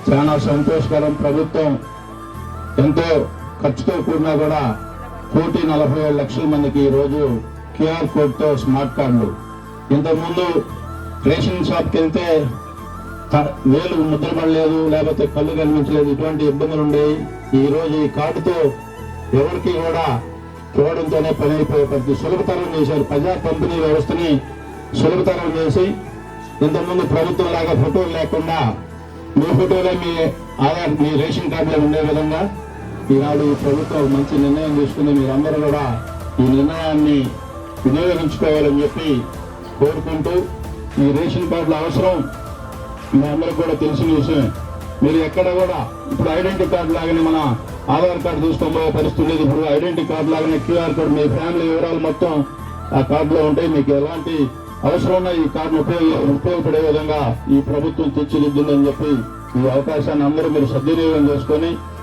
చాలా సంతోషకరం. ప్రభుత్వం ఎంతో ఖర్చుతో కూడినా కూడా 1,47,00,000 మందికి ఈరోజు క్యూఆర్ కోడ్తో స్మార్ట్ కార్డులు. ఇంతకుముందు రేషన్ షాప్కి వెళ్తే వేలు ముద్రపడలేదు, లేకపోతే కళ్ళు కనిపించలేదు, ఇటువంటి ఇబ్బందులు ఉండేవి. ఈరోజు ఈ కార్డుతో ఎవరికి కూడా చూడడంతోనే పని అయిపోయే పరిస్థితి సులభతరం చేశారు. ప్రజా పంపిణీ వ్యవస్థని సులభతరం చేసి ఇంతకుముందు ప్రభుత్వం లాగా ఫోటోలు లేకుండా మీ ఫోటోలే మీ రేషన్ కార్డులో ఉండే విధంగా ఈనాడు ఈ ప్రభుత్వం మంచి నిర్ణయం తీసుకుని మీరందరూ కూడా ఈ నిర్ణయాన్ని వినియోగించుకోవాలని చెప్పి కోరుకుంటూ, ఈ రేషన్ కార్డుల అవసరం మీ అందరికి కూడా తెలిసిన విషయం. మీరు ఎక్కడ కూడా ఇప్పుడు ఐడెంటిటీ కార్డు లాగానే మన ఆధార్ కార్డు తీసుకోబోయే పరిస్థితి లేదు. ఇప్పుడు ఐడెంటిటీ కార్డు లాగానే క్యూఆర్ కోడ్ మీ ఫ్యామిలీ వివరాలు మొత్తం ఆ కార్డులో ఉంటాయి. మీకు ఎలాంటి అవసరం ఉన్నా ఈ కార్డును ఉపయోగపడే విధంగా ఈ ప్రభుత్వం తీర్చిదిద్దిందని చెప్పి ఈ అవకాశాన్ని అందరూ మీరు సద్వినియోగం చేసుకొని